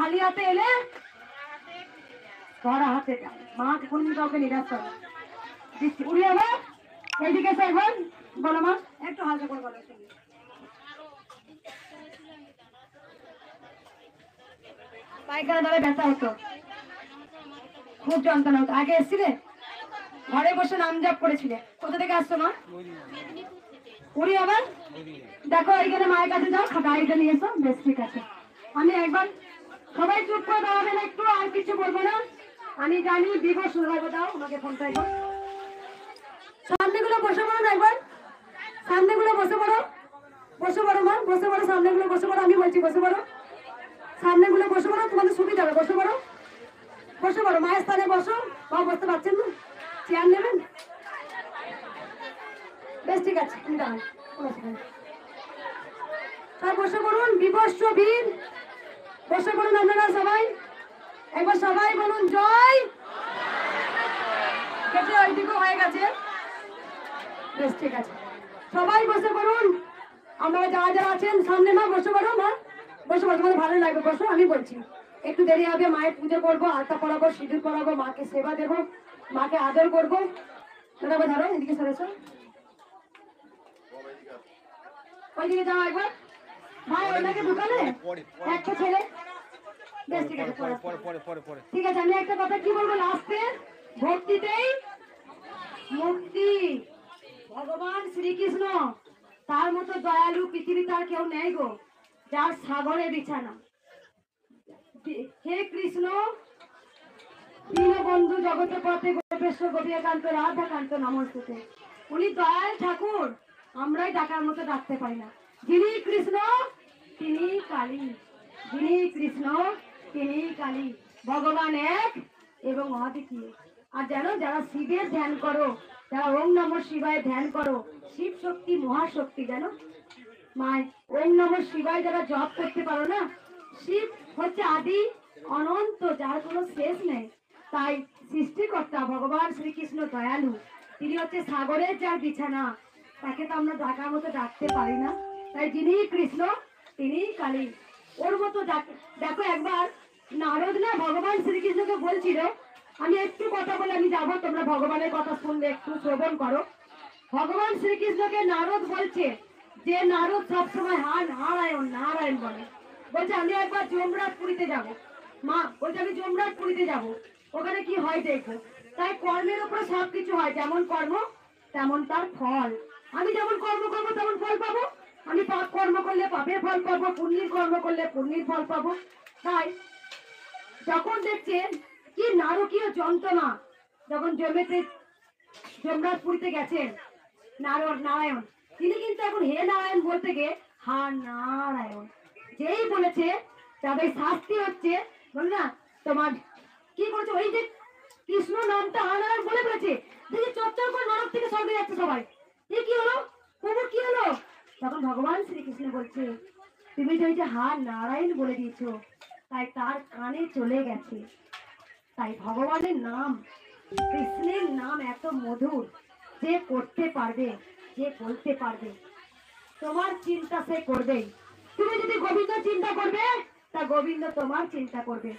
খালি হাতে এলে ধরা হাতে মা কোনদিন কাউকে নিরাশ করে দিচ্ছি। উড়িয়ে আবার এইদিকে একবার বলো মা, একটু হালকা করে বলো। পায়খানা দ্বারা ব্যথা হতো, খুব যন্ত্রণা হতো। আগে এসছিলে, ঘরে বসে নাম জপ করেছিলে। কোথা থেকে আসছো মা? উড়ি আবার দেখো, এইখানে মায়ের কাছে যাও, গাড়িটা নিয়ে এসো। বেশ ঠিক আছে, আমি একবার সবাই চুপ করে দাঁড়াবে না একটু, আর কিছু বলবো না। আমি জানি দিবস শুনবো। দাও ওনাকে ফোনটা। একবার সামনেগুলো বসে পড়ো না, একবার সামনেগুলো বসে পড়ো। বসে পড়ো মা, বসে পড়ো, সামনেগুলো বসে পড়ো। আমি বলছি বসে পড়ো, সামনেগুলো বসে পড়ো, তোমাদের সুবিধা হবে। বসে পড়ো, বসে পড়ো, মায়ের স্থানে বসো। মা বসতে পারছেন না, চেয়ার নেবেন? বেশ ঠিক আছে, দাঁড়ান। সব বসে পড়ুন, বিবস্ব বীর। বসে পড়ুন আপনারা সবাই। একবার সবাই বলুন জয়। কেটে ওইদিকে হয়ে গেছে। বেশ ঠিক আছে, সবাই বসে পড়ুন। আপনারা যারা যারা আছেন সামনে মা বসে পড়ো। মা বসে পড়ো, তোমাদের ভালো লাগবে, বসো। আমি বলছি একটু দেরি হবে, মায়ের পুজো করবো, আলতা পড়াবো, সিঁদুর পড়াবো, মাকে সেবা দেবো, মাকে আদর করবো। ধরো ধরো, এদিকে সরেছো, ওইদিকে যাও একবার। ভাই ওনাকে ঢুকালে একটা ছেলে। বেশ ঠিক আছে, ঠিক আছে। আমি একটা কথা কি বলবো লাস্টে, ভক্তিতেই মুক্তি। ভগবান শ্রীকৃষ্ণ তার মতো দয়ালু পৃথিবীতে আর কেউ নেই গো, যার সাগরে বিছানা। হে কৃষ্ণ দীনবন্ধু জগতে পথে গোপেশ্বর গোপিকান্ত রাধা কান্ত নমস্তুতে। উনি দয়াল ঠাকুর, আমরাই ডাকার মতো ডাকতে পারি না। যিনি কৃষ্ণ তিনি কালী, যিনি কৃষ্ণ তিনি কালী। ভগবান এক এবং অদ্বিতীয়। আর জানো, যারা শিবের ধ্যান করো, যারা ওম নমঃ শিবায় ধ্যান করো, শিব শক্তি মহাশক্তি জানো মায়। ওম নমঃ শিবায় যারা জপ করতে পারো না, শিব হচ্ছে আদি অনন্ত, যার কোনো শেষ নেই। তাই সৃষ্টিকর্তা ভগবান শ্রীকৃষ্ণ দয়ালু, তিনি হচ্ছে সাগরের যার বিছানা, তাকে তো আমরা ডাকার মতো ডাকতে পারি না। তাই যিনি কৃষ্ণ তিনি কালী, ওর মতো দেখো। একবার নারদ না ভগবান শ্রীকৃষ্ণকে বলছিল, আমি একটু কথা বলে আমি যাবো, তোমরা ভগবানের কথা শুনলে একটু শ্রবণ করো। ভগবান শ্রীকৃষ্ণকে নারদ বলছে, যে নারদ সবসময় নারায়ণ নারায়ণ বলে, বলছে আমি একবার যমরাজপুরীতে যাবো। মা বলছে আমি যমরাজপুরীতে যাবো, ওখানে কি হয় দেখবো। তাই কর্মের উপরে সবকিছু হয়, যেমন কর্ম তেমন তার ফল। আমি যেমন কর্ম করবো তেমন ফল পাবো। আমি পাপ কর্ম করলে পাপের ফল পাবো, পুণ্যের কর্ম করলে পুণ্যের ফল পাবো। তাই যখন দেখছেন কি নারকীয় যন্ত্রণা, যখন যমরাজপুরীতে গেছেন নারায়ণ, তিনি কিন্তু এখন হে নারায়ণ বলতে গিয়ে হা নারায়ণ যেই বলেছে, তাদের শাস্তি হচ্ছে বল না তোমার কি বলছে, ওই যে কৃষ্ণ নামটা হা নারায়ণ বলে বলেছে, দেখি চচ্চর করে নরক থেকে স্বর্গে যাচ্ছে সবাই। এ কি হলো প্রভু, কি হলো? তখন ভগবান শ্রীকৃষ্ণ বলছে, তুমি যে ওই যে হা নারায়ণ বলে দিয়েছো, তাই তার কানে চলে গেছে। তাই ভগবানের নাম, কৃষ্ণের নাম এত মধুর, যে করতে পারবে, যে বলতে পারবে, তোমার চিন্তা সে করবেই। তুমি যদি গোবিন্দ চিন্তা করবে, তা গোবিন্দ তোমার চিন্তা করবে।